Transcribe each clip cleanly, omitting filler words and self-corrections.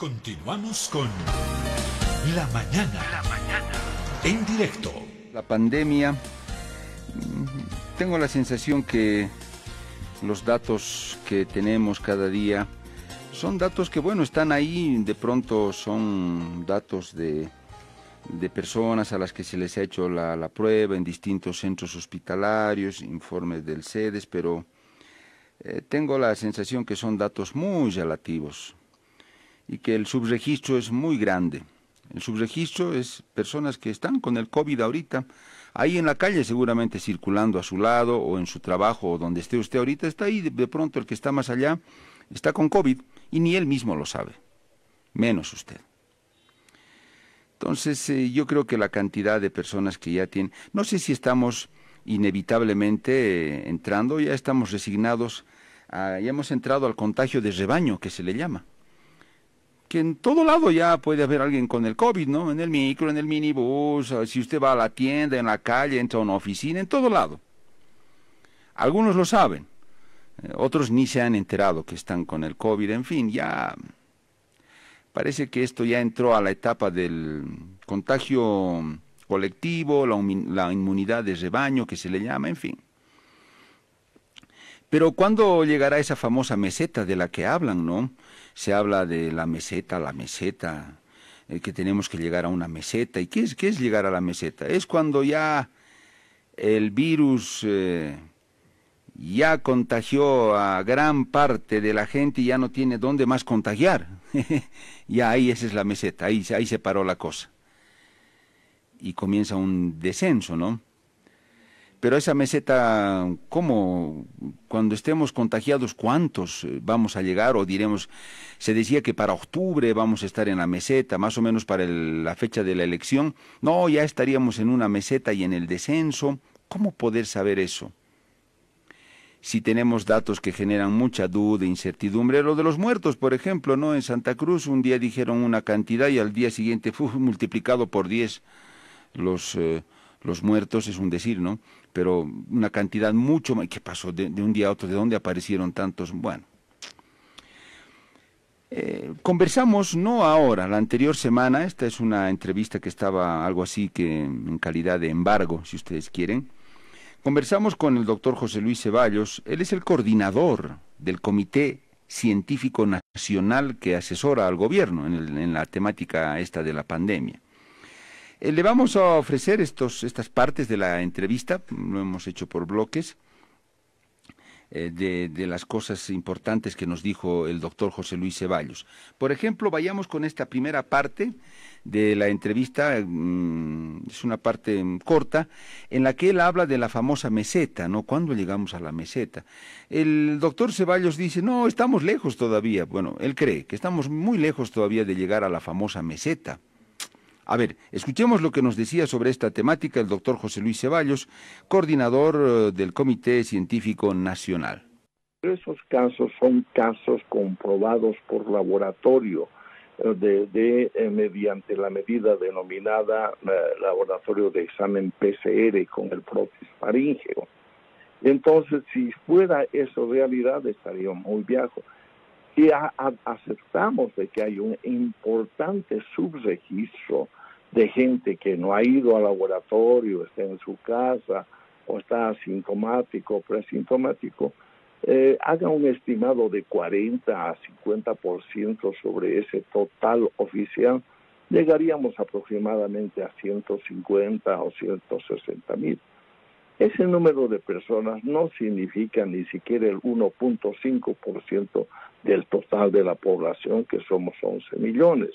Continuamos con La Mañana. En directo. La pandemia, tengo la sensación que los datos que tenemos cada día son datos que, bueno, están ahí, de pronto son datos de personas a las que se les ha hecho la prueba en distintos centros hospitalarios, informes del CEDES, pero tengo la sensación que son datos muy relativos y que el subregistro es muy grande. El subregistro es personas que están con el COVID ahorita, ahí en la calle seguramente circulando a su lado o en su trabajo o donde esté usted ahorita, está ahí, de pronto el que está más allá está con COVID y ni él mismo lo sabe, menos usted. Entonces yo creo que la cantidad de personas que ya tienen, no sé si estamos inevitablemente entrando, ya estamos resignados, ya hemos entrado al contagio de rebaño que se le llama. Que en todo lado ya puede haber alguien con el COVID, ¿no? En el micro, en el minibús, si usted va a la tienda, en la calle, entra a una oficina, en todo lado. Algunos lo saben, otros ni se han enterado que están con el COVID, en fin, ya parece que esto ya entró a la etapa del contagio colectivo, la inmunidad de rebaño que se le llama, en fin. Pero ¿cuándo llegará esa famosa meseta de la que hablan, no? Se habla de la meseta, que tenemos que llegar a una meseta. ¿Y qué es llegar a la meseta? Es cuando ya el virus ya contagió a gran parte de la gente y ya no tiene dónde más contagiar. Ya ahí esa es la meseta, ahí se paró la cosa. Y comienza un descenso, ¿no? Pero esa meseta, ¿cómo? Cuando estemos contagiados, ¿cuántos vamos a llegar? O diremos, se decía que para octubre vamos a estar en la meseta, más o menos para la fecha de la elección. No, ya estaríamos en una meseta y en el descenso. ¿Cómo poder saber eso? Si tenemos datos que generan mucha duda, incertidumbre, lo de los muertos, por ejemplo, ¿no? En Santa Cruz un día dijeron una cantidad y al día siguiente fue multiplicado por 10 los muertos, es un decir, ¿no? Pero una cantidad mucho más. ¿Qué pasó de un día a otro? ¿De dónde aparecieron tantos? Bueno. Conversamos, no ahora, la anterior semana, esta es una entrevista que estaba algo así que en calidad de embargo, si ustedes quieren. Conversamos con el doctor José Luis Ceballos, él es el coordinador del Comité Científico Nacional que asesora al gobierno en la temática esta de la pandemia. Le vamos a ofrecer estas partes de la entrevista, lo hemos hecho por bloques, de las cosas importantes que nos dijo el doctor José Luis Ceballos. Por ejemplo, vayamos con esta primera parte de la entrevista, es una parte corta, en la que él habla de la famosa meseta, ¿no? ¿Cuándo llegamos a la meseta? El doctor Ceballos dice, no, estamos lejos todavía. Bueno, él cree que estamos muy lejos todavía de llegar a la famosa meseta. A ver, escuchemos lo que nos decía sobre esta temática el doctor José Luis Ceballos, coordinador del Comité Científico Nacional. Esos casos son casos comprobados por laboratorio mediante la medida denominada laboratorio de examen PCR con el prótesis faríngeo. Entonces, si fuera eso realidad, estaría muy viejo. Si aceptamos de que hay un importante subregistro de gente que no ha ido al laboratorio, está en su casa o está asintomático o presintomático, haga un estimado de 40 a 50% sobre ese total oficial, llegaríamos aproximadamente a 150 o 160 mil. Ese número de personas no significa ni siquiera el 1.5% del total de la población, que somos 11 millones.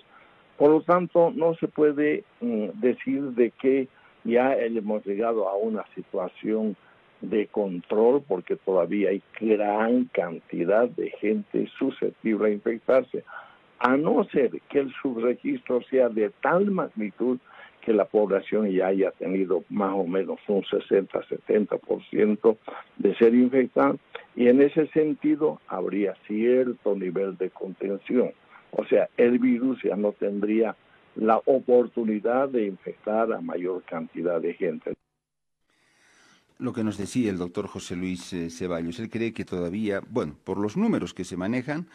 Por lo tanto, no se puede decir de que ya hemos llegado a una situación de control, porque todavía hay gran cantidad de gente susceptible a infectarse, a no ser que el subregistro sea de tal magnitud que la población ya haya tenido más o menos un 60-70% de ser infectada, y en ese sentido habría cierto nivel de contención. O sea, el virus ya no tendría la oportunidad de infectar a mayor cantidad de gente. Lo que nos decía el doctor José Luis Ceballos, él cree que todavía, bueno, por los números que se manejan,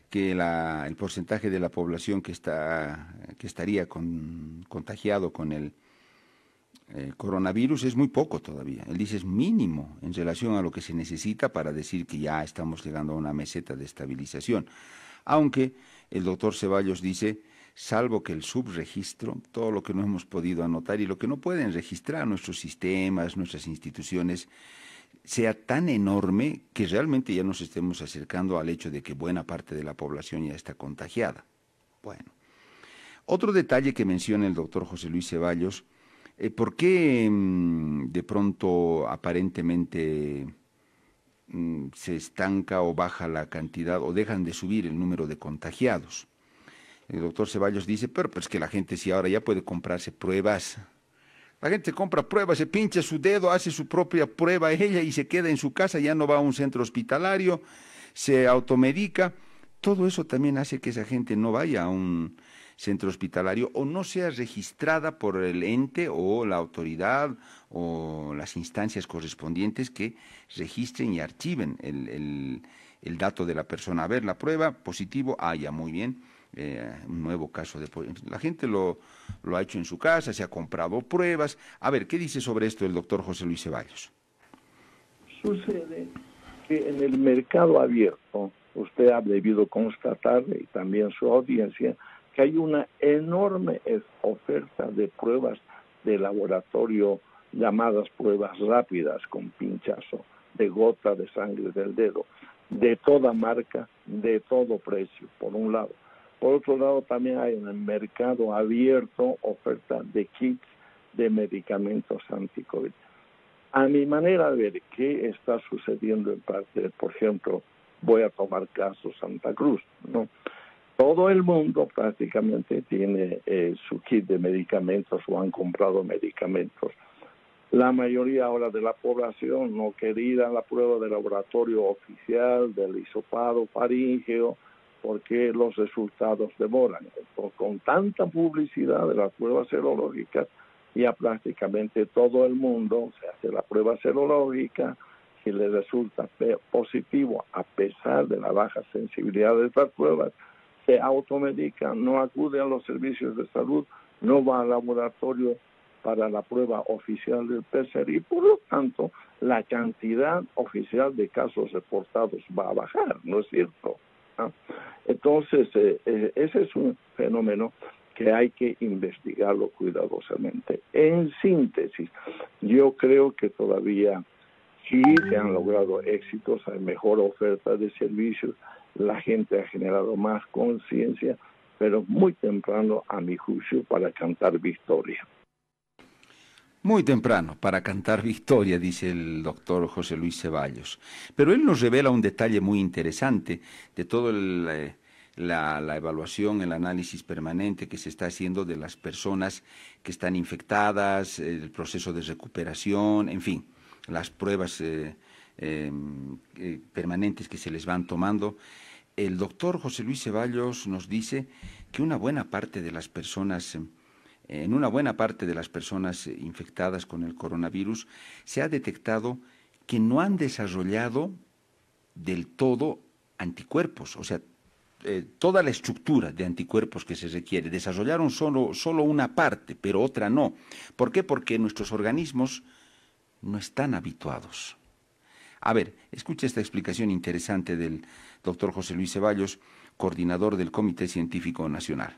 que el porcentaje de la población que estaría contagiado con el coronavirus es muy poco todavía. Él dice es mínimo en relación a lo que se necesita para decir que ya estamos llegando a una meseta de estabilización. Aunque el doctor Ceballos dice, salvo que el subregistro, todo lo que no hemos podido anotar y lo que no pueden registrar nuestros sistemas, nuestras instituciones, sea tan enorme que realmente ya nos estemos acercando al hecho de que buena parte de la población ya está contagiada. Bueno, otro detalle que menciona el doctor José Luis Ceballos, ¿por qué de pronto aparentemente se estanca o baja la cantidad o dejan de subir el número de contagiados? El doctor Ceballos dice, pero pues que la gente si ahora ya puede comprarse pruebas. La gente compra pruebas, se pincha su dedo, hace su propia prueba ella y se queda en su casa, ya no va a un centro hospitalario, se automedica. Todo eso también hace que esa gente no vaya a un centro hospitalario o no sea registrada por el ente o la autoridad o las instancias correspondientes que registren y archiven el dato de la persona. A ver, la prueba, positivo, ya muy bien. Un nuevo caso de... La gente lo ha hecho en su casa, se ha comprado pruebas. A ver, ¿qué dice sobre esto el doctor José Luis Ceballos? Sucede que en el mercado abierto, usted ha debido constatar, y también su audiencia, que hay una enorme oferta de pruebas de laboratorio, llamadas pruebas rápidas con pinchazo, de gota de sangre del dedo, de toda marca, de todo precio, por un lado. Por otro lado, también hay en el mercado abierto oferta de kits de medicamentos anti-COVID. A mi manera de ver qué está sucediendo en parte, por ejemplo, voy a tomar caso Santa Cruz, ¿no? Todo el mundo prácticamente tiene su kit de medicamentos o han comprado medicamentos. La mayoría ahora de la población no quiere ir a la prueba de laboratorio oficial del hisopado faríngeo porque los resultados demoran. Entonces, con tanta publicidad de las pruebas serológicas, ya prácticamente todo el mundo se hace la prueba serológica, si le resulta positivo a pesar de la baja sensibilidad de estas pruebas, se automedica, no acude a los servicios de salud, no va al laboratorio para la prueba oficial del PCR y por lo tanto la cantidad oficial de casos reportados va a bajar, ¿no es cierto? ¿Ah? Entonces, ese es un fenómeno que hay que investigarlo cuidadosamente. En síntesis, yo creo que todavía sí se han logrado éxitos, hay mejor oferta de servicios, la gente ha generado más conciencia, pero muy temprano, a mi juicio, para cantar victoria. Muy temprano para cantar victoria, dice el doctor José Luis Ceballos. Pero él nos revela un detalle muy interesante de toda la evaluación, el análisis permanente que se está haciendo de las personas que están infectadas, el proceso de recuperación, en fin, las pruebas permanentes que se les van tomando. El doctor José Luis Ceballos nos dice que una buena parte de las personas... En una buena parte de las personas infectadas con el coronavirus se ha detectado que no han desarrollado del todo anticuerpos, o sea, toda la estructura de anticuerpos que se requiere. Desarrollaron solo una parte, pero otra no. ¿Por qué? Porque nuestros organismos no están habituados. A ver, escucha esta explicación interesante del doctor José Luis Ceballos, coordinador del Comité Científico Nacional.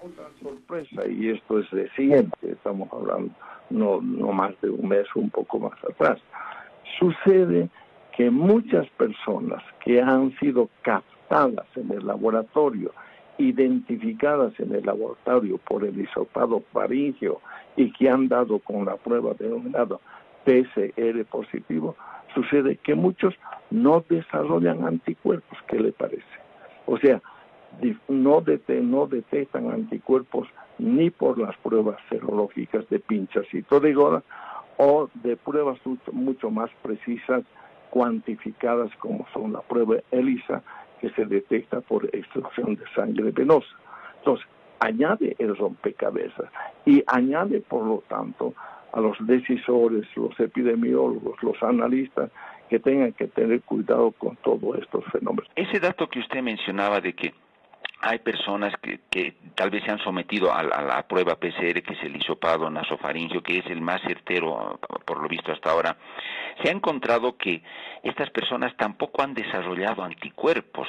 Otra sorpresa, y esto es reciente, estamos hablando no más de un mes, un poco más atrás. Sucede que muchas personas que han sido captadas en el laboratorio, identificadas en el laboratorio por el hisopado faríngeo y que han dado con la prueba denominada PCR positivo, sucede que muchos no desarrollan anticuerpos. ¿Qué le parece? O sea, no detectan anticuerpos ni por las pruebas serológicas de pinchacito de gota o de pruebas mucho más precisas, cuantificadas como son la prueba ELISA, que se detecta por extracción de sangre venosa. Entonces, añade el rompecabezas y añade, por lo tanto, a los decisores, los epidemiólogos, los analistas, que tengan que tener cuidado con todos estos fenómenos. Ese dato que usted mencionaba de que hay personas que tal vez se han sometido a la prueba PCR, que es el hisopado nasofaringeo, que es el más certero por lo visto hasta ahora, se ha encontrado que estas personas tampoco han desarrollado anticuerpos.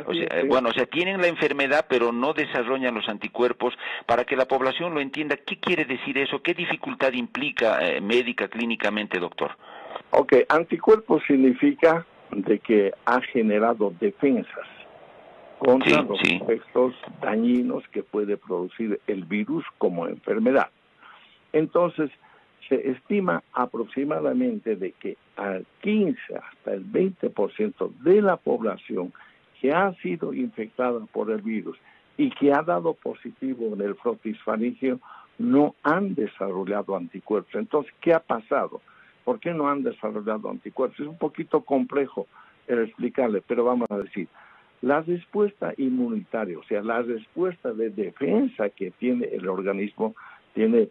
O sea, tienen la enfermedad, pero no desarrollan los anticuerpos. Para que la población lo entienda, ¿qué quiere decir eso? ¿Qué dificultad implica médica, clínicamente, doctor? Ok, anticuerpos significa de que ha generado defensas contra los efectos dañinos que puede producir el virus como enfermedad. Entonces, se estima aproximadamente de que al 15 hasta el 20% de la población que ha sido infectada por el virus y que ha dado positivo en el frotis faríngeo no han desarrollado anticuerpos. Entonces, ¿qué ha pasado? ¿Por qué no han desarrollado anticuerpos? Es un poquito complejo el explicarle, pero vamos a decir, la respuesta inmunitaria, o sea, la respuesta de defensa que tiene el organismo, tiene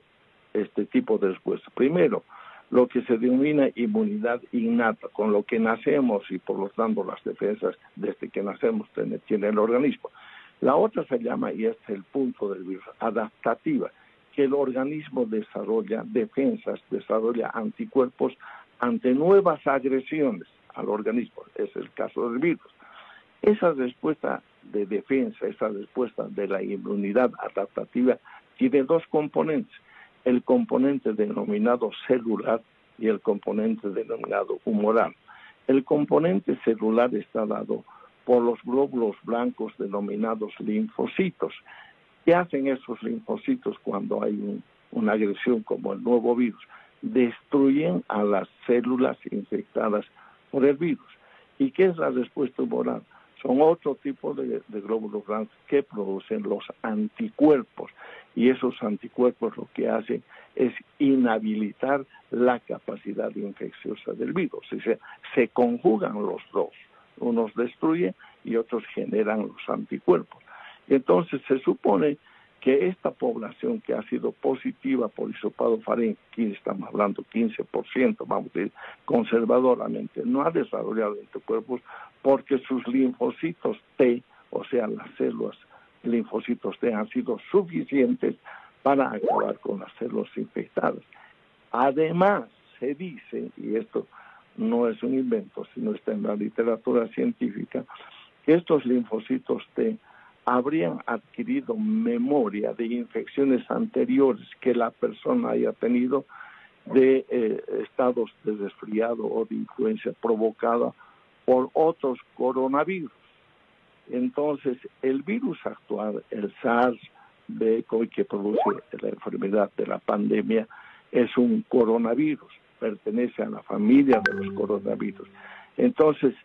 este tipo de respuesta. Primero, lo que se denomina inmunidad innata, con lo que nacemos y por lo tanto las defensas desde que nacemos tiene el organismo. La otra se llama, y este es el punto del virus, adaptativa, que el organismo desarrolla defensas, desarrolla anticuerpos ante nuevas agresiones al organismo. Es el caso del virus. Esa respuesta de defensa, esa respuesta de la inmunidad adaptativa tiene dos componentes, el componente denominado celular y el componente denominado humoral. El componente celular está dado por los glóbulos blancos denominados linfocitos. ¿Qué hacen esos linfocitos cuando hay una agresión como el nuevo virus? Destruyen a las células infectadas por el virus. ¿Y qué es la respuesta humoral? Son otro tipo de glóbulos blancos que producen los anticuerpos. Y esos anticuerpos lo que hacen es inhabilitar la capacidad infecciosa del virus. O sea, se conjugan los dos. Unos destruyen y otros generan los anticuerpos. Entonces se supone que esta población que ha sido positiva por hisopado faríngeo, aquí estamos hablando 15%, vamos a decir conservadoramente, no ha desarrollado anticuerpos porque sus linfocitos T, o sea, las células linfocitos T han sido suficientes para acabar con las células infectadas. Además, se dice, y esto no es un invento, sino está en la literatura científica, que estos linfocitos T habrían adquirido memoria de infecciones anteriores que la persona haya tenido de estados de resfriado o de influenza provocada por otros coronavirus. Entonces, el virus actual, el SARS-CoV que produce la enfermedad de la pandemia, es un coronavirus, pertenece a la familia de los coronavirus. Entonces,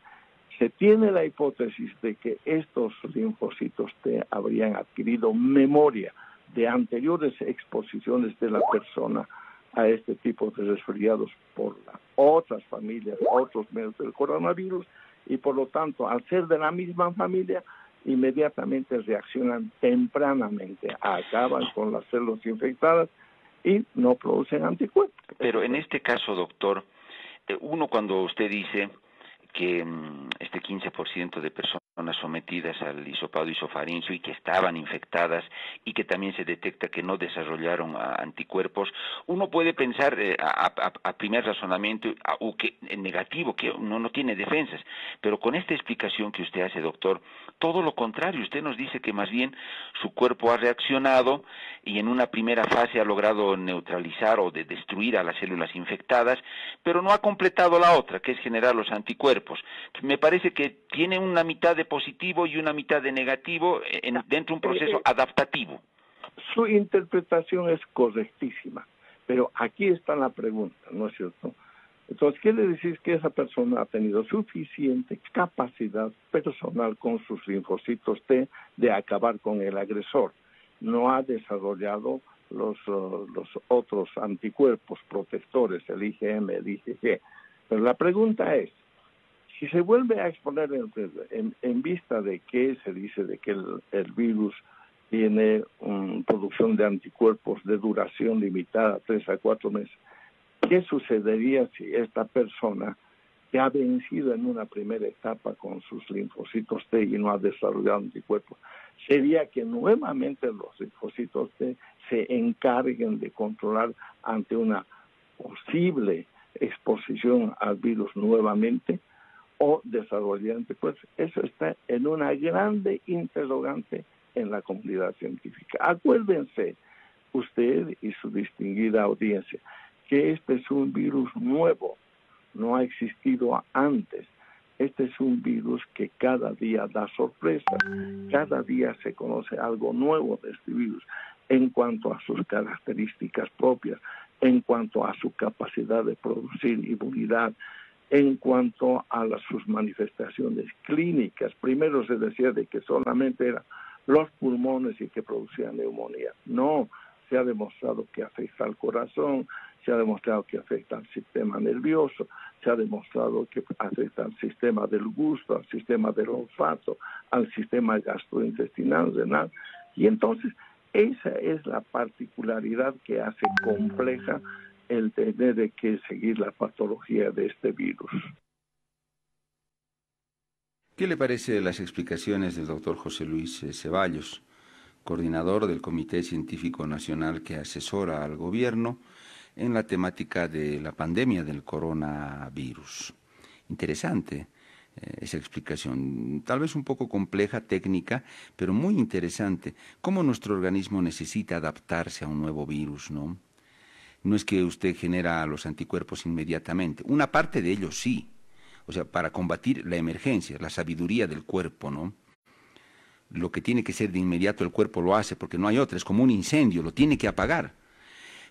se tiene la hipótesis de que estos linfocitos T habrían adquirido memoria de anteriores exposiciones de la persona a este tipo de resfriados por otras familias, otros medios del coronavirus, y por lo tanto, al ser de la misma familia, inmediatamente reaccionan tempranamente, acaban con las células infectadas y no producen anticuerpos. Pero en este caso, doctor, uno cuando usted dice que este 15% de personas sometidas al hisopado isofaríngeo y que estaban infectadas y que también se detecta que no desarrollaron anticuerpos, uno puede pensar a primer razonamiento o que en negativo, que uno no tiene defensas, pero con esta explicación que usted hace, doctor, todo lo contrario, usted nos dice que más bien su cuerpo ha reaccionado y en una primera fase ha logrado neutralizar o destruir a las células infectadas, pero no ha completado la otra, que es generar los anticuerpos. Me parece que tiene una mitad de positivo y una mitad de negativo dentro de un proceso adaptativo. Su interpretación es correctísima, pero aquí está la pregunta, ¿no es cierto? Entonces, quiere decir que esa persona ha tenido suficiente capacidad personal con sus linfocitos T de acabar con el agresor. No ha desarrollado los otros anticuerpos protectores, el IgM, el IgG. Pero la pregunta es, si se vuelve a exponer en vista de que se dice de que el virus tiene producción de anticuerpos de duración limitada, 3 a 4 meses, ¿qué sucedería si esta persona que ha vencido en una primera etapa con sus linfocitos T y no ha desarrollado anticuerpos, sería que nuevamente los linfocitos T se encarguen de controlar ante una posible exposición al virus nuevamente o desarrollar anticuerpos. Eso está en una grande interrogante en la comunidad científica. Acuérdense, usted y su distinguida audiencia, que este es un virus nuevo, no ha existido antes. Este es un virus que cada día da sorpresas, cada día se conoce algo nuevo de este virus en cuanto a sus características propias, en cuanto a su capacidad de producir inmunidad, en cuanto a sus manifestaciones clínicas. Primero se decía de que solamente eran los pulmones y que producían neumonía. No, se ha demostrado que afecta al corazón, se ha demostrado que afecta al sistema nervioso, se ha demostrado que afecta al sistema del gusto, al sistema del olfato, al sistema gastrointestinal, renal. Y entonces, esa es la particularidad que hace compleja el tener que seguir la patología de este virus. ¿Qué le parece las explicaciones del doctor José Luis Ceballos, coordinador del Comité Científico Nacional que asesora al gobierno en la temática de la pandemia del coronavirus? Interesante esa explicación, tal vez un poco compleja, técnica, pero muy interesante. Cómo nuestro organismo necesita adaptarse a un nuevo virus, ¿no? No es que usted genera los anticuerpos inmediatamente, una parte de ellos sí, o sea, para combatir la emergencia, la sabiduría del cuerpo, ¿no? Lo que tiene que ser de inmediato el cuerpo lo hace porque no hay otra, es como un incendio, lo tiene que apagar.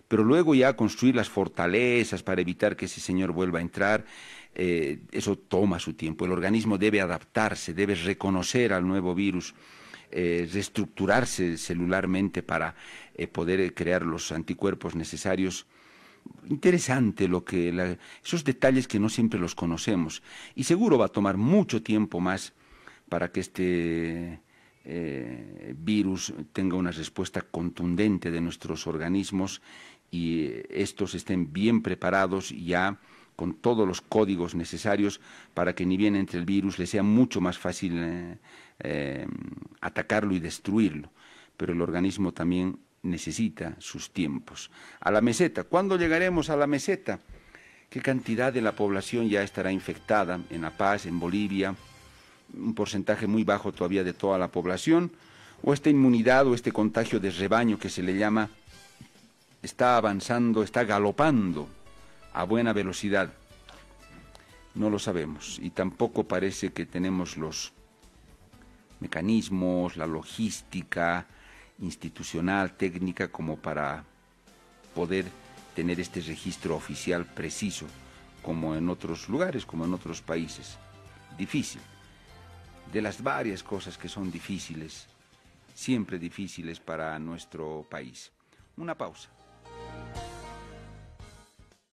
Pero luego ya construir las fortalezas para evitar que ese señor vuelva a entrar, eso toma su tiempo. El organismo debe adaptarse, debe reconocer al nuevo virus, reestructurarse celularmente para poder crear los anticuerpos necesarios. Interesante esos detalles que no siempre los conocemos. Y seguro va a tomar mucho tiempo más para que este virus tenga una respuesta contundente de nuestros organismos y estos estén bien preparados ya con todos los códigos necesarios para que ni bien entre el virus le sea mucho más fácil atacarlo y destruirlo. Pero el organismo también necesita sus tiempos. A la meseta, ¿cuándo llegaremos a la meseta? ¿Qué cantidad de la población ya estará infectada en La Paz, en Bolivia? Un porcentaje muy bajo todavía de toda la población, o esta inmunidad o este contagio de rebaño que se le llama, está avanzando, está galopando a buena velocidad. No lo sabemos y tampoco parece que tenemos los mecanismos, la logística institucional, técnica, como para poder tener este registro oficial preciso, como en otros lugares, como en otros países. Difícil. De las varias cosas que son difíciles, siempre difíciles para nuestro país. Una pausa.